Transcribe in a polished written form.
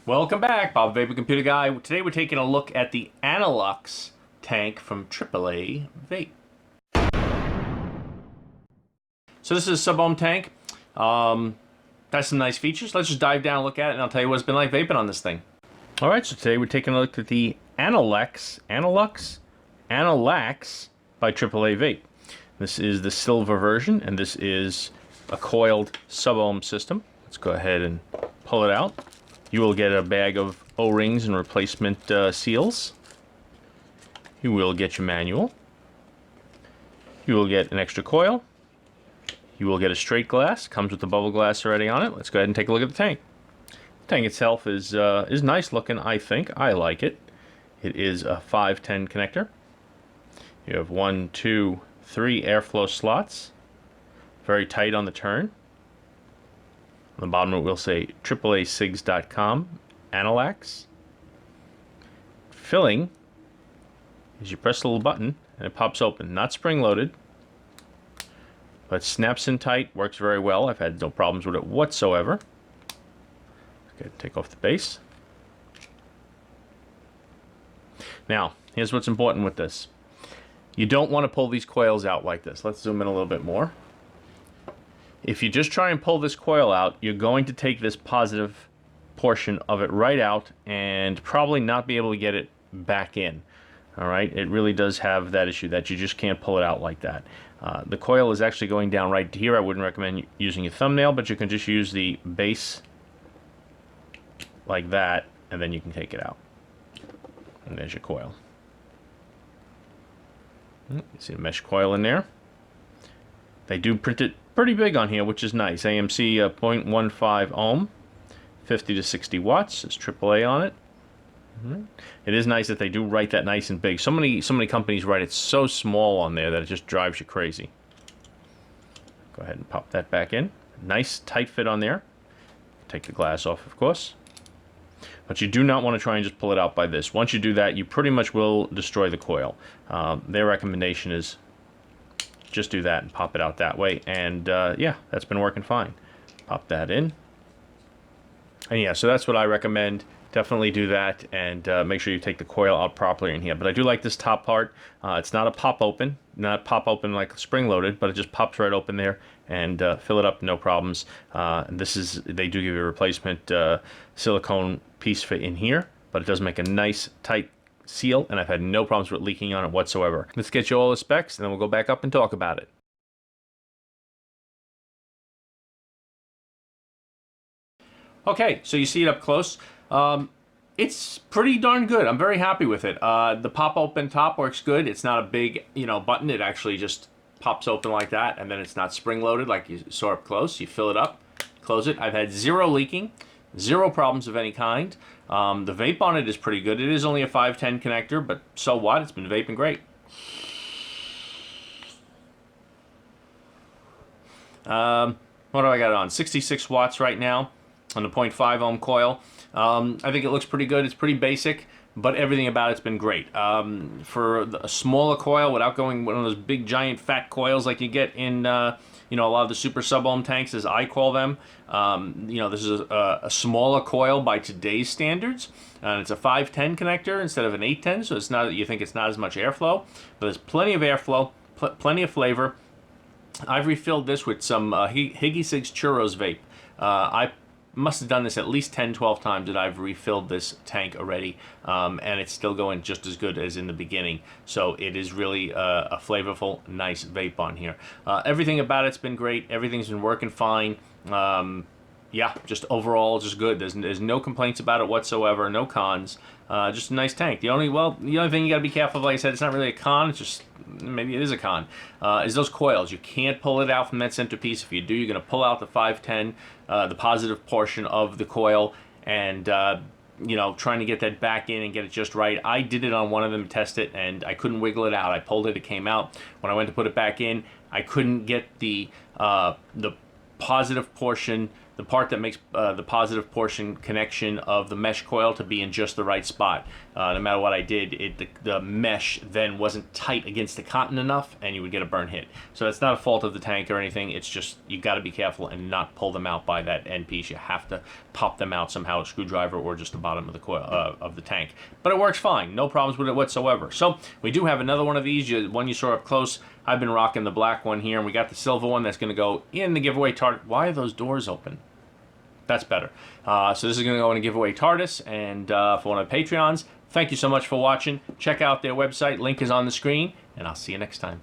Welcome back, Bob Vapor Computer Guy. Today we're taking a look at the ANULAX tank from AAA Vape. So this is a sub-ohm tank. Has some nice features. Let's just dive down and look at it, and I'll tell you what it's been like vaping on this thing. All right, so today we're taking a look at the ANULAX by AAA Vape. This is the silver version, and this is a coiled sub-ohm system. Let's go ahead and pull it out. You will get a bag of O-rings and replacement seals. You will get your manual. You will get an extra coil. You will get a straight glass. Comes with the bubble glass already on it. Let's go ahead and take a look at the tank. The tank itself is nice looking, I think. I like it. It is a 510 connector. You have 1, 2, 3 airflow slots. Very tight on the turn. On the bottom it will say AAASigs.com, ANULAX. Filling is you press the little button and it pops open. Not spring-loaded, but snaps in tight, works very well. I've had no problems with it whatsoever. Okay, take off the base. Now, here's what's important with this. You don't want to pull these coils out like this. Let's zoom in a little bit more. If you just try and pull this coil out, you're going to take this positive portion of it right out and probably not be able to get it back in. All right, it really does have that issue that you just can't pull it out like that. The coil is actually going down right here. I wouldn't recommend using a thumbnail, but you can just use the base like that, and then you can take it out. And there's your coil. You see a mesh coil in there. They do print it pretty big on here, which is nice. AMC 0.15 ohm, 50 to 60 watts. It's AAA on it. It is nice that they do write that nice and big. So many companies write it so small on there that it just drives you crazy. Go ahead and pop that back in. Nice tight fit on there. Take the glass off, of course. But you do not want to try and just pull it out by this. Once you do that, you pretty much will destroy the coil. Their recommendation is just do that and pop it out that way. And yeah, that's been working fine. Pop that in. And yeah, so that's what I recommend. Definitely do that, and make sure you take the coil out properly in here. But I do like this top part. It's not a pop open, like spring loaded, but it just pops right open there and fill it up, no problems. And they do give you a replacement silicone piece for in here, but it does make a nice tight seal, and I've had no problems with leaking on it whatsoever. Let's get you all the specs, and then we'll go back up and talk about it. Okay, so you see it up close. It's pretty darn good. I'm very happy with it. The pop open top works good. It's not a big, button. It actually just pops open like that, and then it's not spring loaded like you saw up close. You fill it up, close it. I've had zero leaking, zero problems of any kind. The vape on it is pretty good. It is only a 510 connector, but so what? It's been vaping great. What do I got on? 66 watts right now on the 0.5 ohm coil. I think it looks pretty good. It's pretty basic, but everything about it's been great. For a smaller coil, without going one of those big giant fat coils like you get in a lot of the super sub-ohm tanks, as I call them. This is a smaller coil by today's standards, and it's a 510 connector instead of an 810, so it's not, you think it's not as much airflow, but there's plenty of airflow, plenty of flavor. I've refilled this with some Higgy Sigs Churros vape. I must have done this at least 10-12 times that I've refilled this tank already, and it's still going just as good as in the beginning. So it is really a flavorful, nice vape on here. Everything about it's been great. Everything's been working fine. Yeah, just overall just good. There's no complaints about it whatsoever, no cons. Just a nice tank. The only thing you gotta be careful of, like I said, it's not really a con, it's just, maybe it is a con, is those coils. You can't pull it out from that centerpiece. If you do, you're gonna pull out the 510, the positive portion of the coil, and trying to get that back in and get it just right. I did it on one of them to test it, and I couldn't wiggle it out. I pulled it, it came out. When I went to put it back in, I couldn't get the positive portion the part that makes the positive portion connection of the mesh coil to be in just the right spot. No matter what I did, the mesh then wasn't tight against the cotton enough, and you would get a burn hit. So it's not a fault of the tank or anything. It's just you got to be careful and not pull them out by that end piece. You have to pop them out somehow, a screwdriver or just the bottom of the coil of the tank. But it works fine, no problems with it whatsoever. So we do have another one of these, one you saw up close. I've been rocking the black one here, and we got the silver one that's going to go in the giveaway target. Why are those doors open? That's better. So this is going to go in a giveaway TARDIS, and for one of the Patreons. Thank you so much for watching. Check out their website. Link is on the screen, and I'll see you next time.